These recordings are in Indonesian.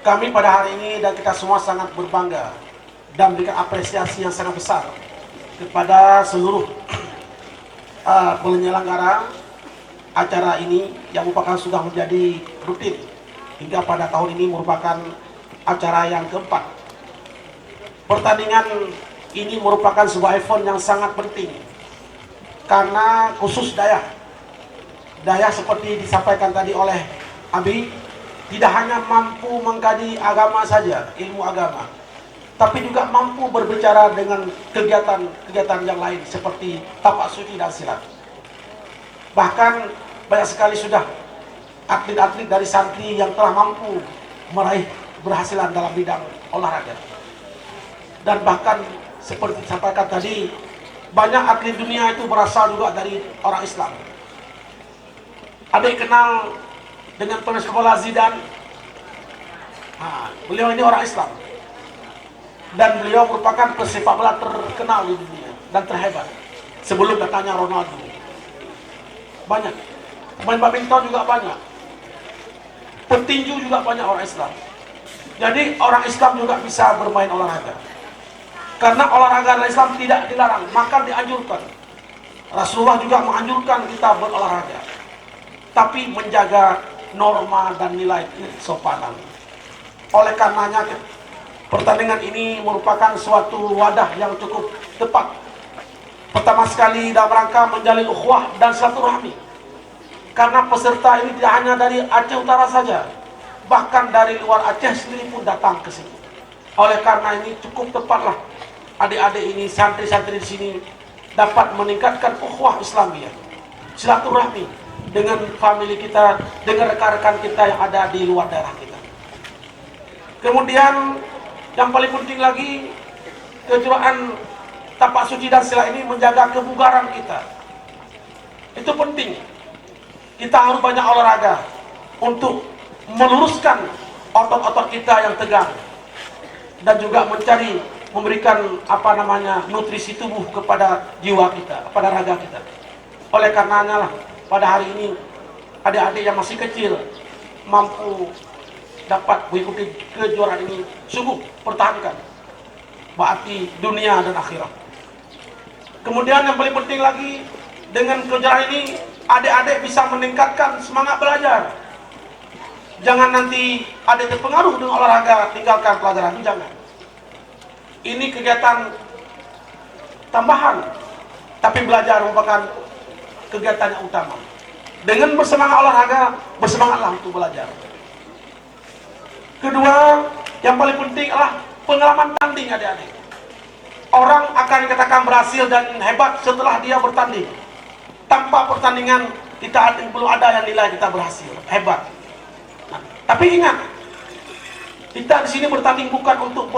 Kami pada hari ini dan kita semua sangat berbangga dan memberikan apresiasi yang sangat besar kepada seluruh penyelenggara acara ini yang merupakan sudah menjadi rutin hingga pada tahun ini merupakan acara yang keempat. Pertandingan ini merupakan sebuah event yang sangat penting karena khusus Dayak seperti disampaikan tadi oleh Abi, tidak hanya mampu mengkaji agama saja, ilmu agama, tapi juga mampu berbicara dengan kegiatan-kegiatan yang lain seperti tapak suci dan silat. Bahkan banyak sekali sudah atlet-atlet dari santri yang telah mampu meraih keberhasilan dalam bidang olahraga. Dan bahkan seperti disampaikan tadi, banyak atlet dunia itu berasal juga dari orang Islam. Ada yang kenal dengan penulis bola Zidane. Beliau ini orang Islam. Dan beliau merupakan pesepak bola terkenal di dunia dan terhebat. Sebelum datangnya Ronaldo. Banyak. Pemain badminton juga banyak. Petinju juga banyak orang Islam. Jadi orang Islam juga bisa bermain olahraga. Karena olahraga Islam tidak dilarang, maka dianjurkan. Rasulullah juga menganjurkan kita berolahraga. Tapi menjaga norma dan nilai kesopanan. Oleh karenanya pertandingan ini merupakan suatu wadah yang cukup tepat. Pertama sekali dalam rangka menjalin ukhuwah dan silaturahmi. Karena peserta ini tidak hanya dari Aceh Utara saja, bahkan dari luar Aceh sendiri pun datang ke sini. Oleh karena ini cukup tepatlah adik-adik ini, santri-santri di sini dapat meningkatkan ukhuwah Islamiyah, silaturahmi dengan famili kita, dengan rekan-rekan kita yang ada di luar daerah kita. Kemudian yang paling penting lagi, kejuaraan tapak suci dan silat ini menjaga kebugaran kita. Itu penting. Kita harus banyak olahraga untuk meluruskan otot-otot kita yang tegang dan juga memberikan nutrisi tubuh kepada jiwa kita, kepada raga kita. Oleh karenanya lah pada hari ini adik-adik yang masih kecil mampu dapat mengikuti kejuaraan ini, sungguh pertahankan berarti dunia dan akhirat. Kemudian yang paling penting lagi, dengan kejuaraan ini adik-adik bisa meningkatkan semangat belajar. Jangan nanti adik terpengaruh dengan olahraga tinggalkan pelajaran, jangan. Ini kegiatan tambahan, tapi belajar merupakan kegiatan yang utama. Dengan bersemangat olahraga, bersemangatlah untuk belajar. Kedua, yang paling penting adalah pengalaman tanding adik-adik. Orang akan dikatakan berhasil dan hebat setelah dia bertanding. Tanpa pertandingan belum ada yang nilai kita berhasil, hebat. Tapi ingat, kita di sini bertanding bukan untuk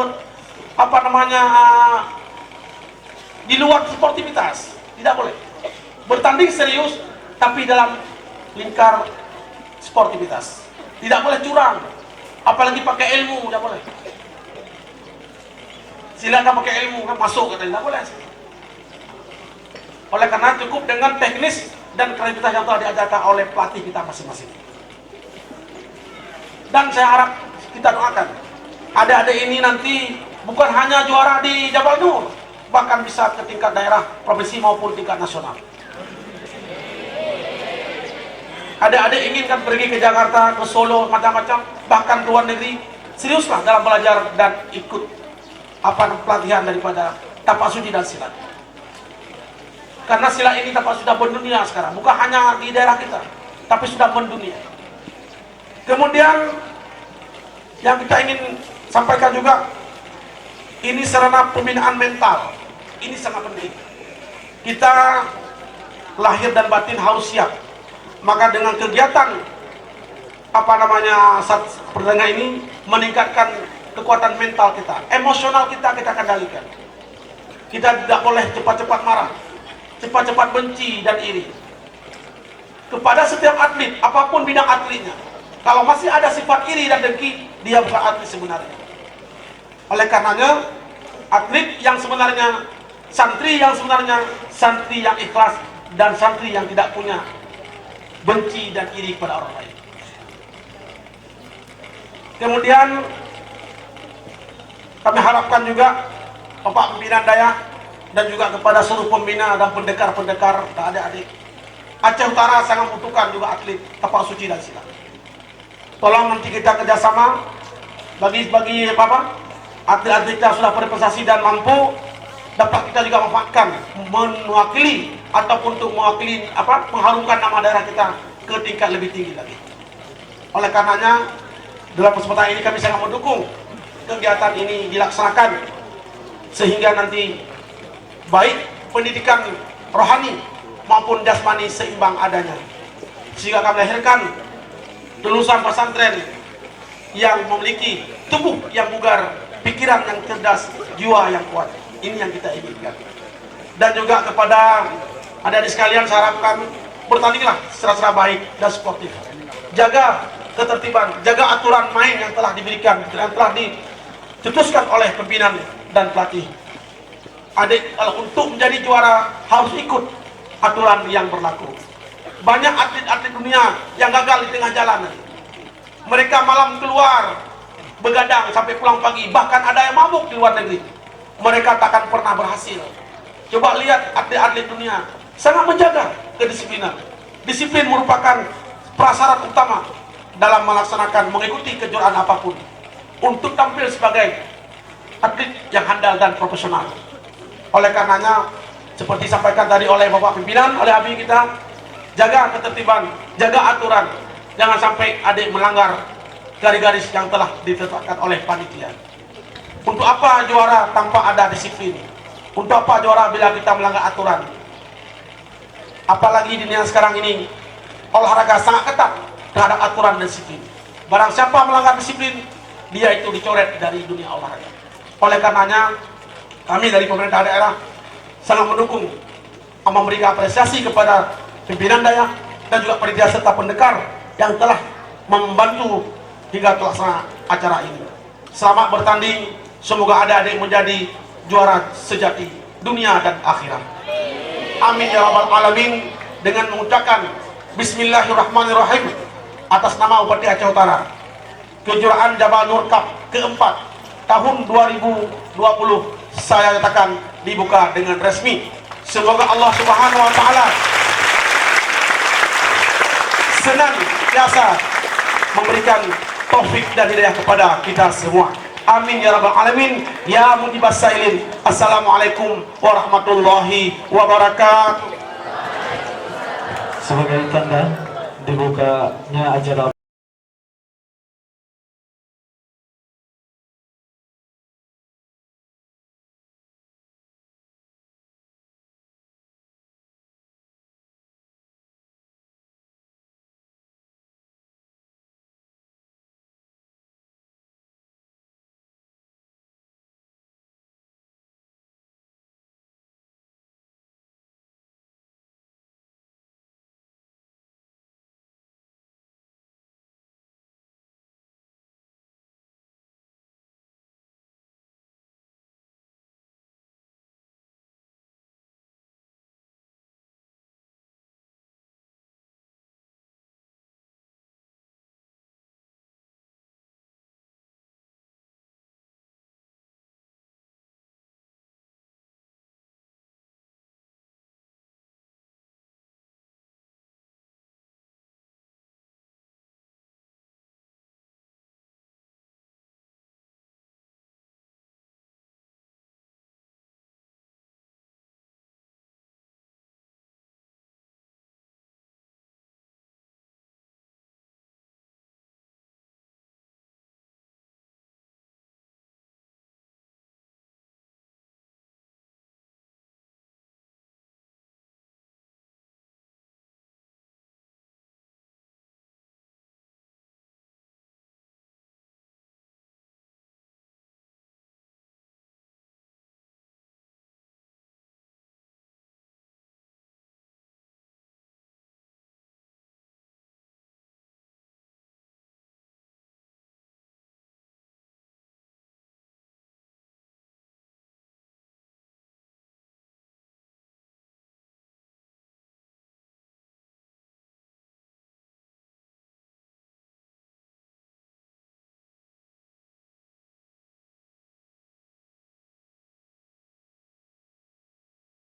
di luar sportivitas, tidak boleh. Bertanding serius, tapi dalam lingkar sportivitas. Tidak boleh curang, apalagi pakai ilmu, tidak boleh. Silakan pakai ilmu, kan masuk, katanya, tidak boleh. Oleh karena cukup dengan teknis dan kreativitas yang telah diajarkan oleh pelatih kita masing-masing. Dan saya harap kita doakan adik-adik ini nanti bukan hanya juara di Jabal Nur, bahkan bisa ke tingkat daerah, provinsi maupun tingkat nasional. Adik-adik inginkan pergi ke Jakarta, ke Solo, macam-macam, bahkan ke luar negeri. Seriuslah dalam belajar dan ikut pelatihan daripada tapak suci dan silat. Karena silat ini sudah mendunia sekarang, bukan hanya di daerah kita, tapi sudah mendunia. Kemudian yang kita ingin sampaikan juga, ini sarana pembinaan mental. Ini sangat penting. Kita lahir dan batin harus siap. Maka dengan kegiatan pertandingan ini meningkatkan kekuatan mental kita, emosional kita kendalikan. Kita tidak boleh cepat-cepat marah, cepat-cepat benci dan iri kepada setiap atlet, apapun bidang atletnya. Kalau masih ada sifat iri dan dengki, dia bukan atlet sebenarnya. Oleh karenanya, atlet yang sebenarnya, santri yang sebenarnya, santri yang ikhlas dan santri yang tidak punya benci dan iri kepada orang lain. Kemudian kami harapkan juga Bapak Pimpinan Dayak dan juga kepada seluruh pembina dan pendekar-pendekar dan adik-adik Aceh Utara sangat membutuhkan juga atlet tapak suci dan silat. Tolong nanti kita kerjasama bagi atlet-atlet kita sudah berprestasi dan mampu, dapat kita juga manfaatkan mewakili ataupun untuk mewakili mengharumkan nama daerah kita ke tingkat lebih tinggi lagi. Oleh karenanya dalam kesempatan ini kami sangat mendukung kegiatan ini dilaksanakan sehingga nanti baik pendidikan rohani maupun jasmani seimbang adanya, sehingga kami lahirkan lulusan pesantren yang memiliki tubuh yang bugar, pikiran yang cerdas, jiwa yang kuat. Ini yang kita inginkan. Dan juga kepada adik-adik sekalian saya harapkan bertandinglah secara baik dan sportif. Jaga ketertiban, jaga aturan main yang telah diberikan, yang telah dicetuskan oleh pimpinan dan pelatih. Adik, kalau untuk menjadi juara harus ikut aturan yang berlaku. Banyak atlet-atlet dunia yang gagal di tengah jalan. Mereka malam keluar begadang sampai pulang pagi, bahkan ada yang mabuk di luar negeri. Mereka takkan pernah berhasil. Coba lihat atlet-atlet dunia sangat menjaga kedisiplinan. Disiplin merupakan prasyarat utama dalam melaksanakan mengikuti kejuaraan apapun untuk tampil sebagai atlet yang handal dan profesional. Oleh karenanya seperti disampaikan tadi oleh Bapak Pimpinan, oleh Abi kita, jaga ketertiban, jaga aturan, jangan sampai adik melanggar garis-garis yang telah ditetapkan oleh panitia. Untuk apa juara tanpa ada disiplin? Untuk apa juara bila kita melanggar aturan? Apalagi di dunia sekarang ini olahraga sangat ketat terhadap aturan dan disiplin. Barang siapa melanggar disiplin, dia itu dicoret dari dunia olahraga. Oleh karenanya kami dari pemerintah daerah sangat mendukung, memberikan apresiasi kepada pimpinan Dayak dan juga panitia serta pendekar yang telah membantu hingga terlaksana acara ini. Selamat bertanding, semoga adik-adik menjadi juara sejati dunia dan akhirat. Amin ya rabbal alamin. Dengan mengucapkan Bismillahirrahmanirrahim atas nama Bupati Aceh Utara, kejuaraan Jabal Nur Cup keempat tahun 2020 saya nyatakan dibuka dengan resmi. Semoga Allah Subhanahu wa taala senantiasa memberikan taufik dan hidayah kepada kita semua. Amin ya rabbal alamin. Ya mujibas sailin. Assalamualaikum warahmatullahi wabarakatuh. Sebagai tanda dibukanya acara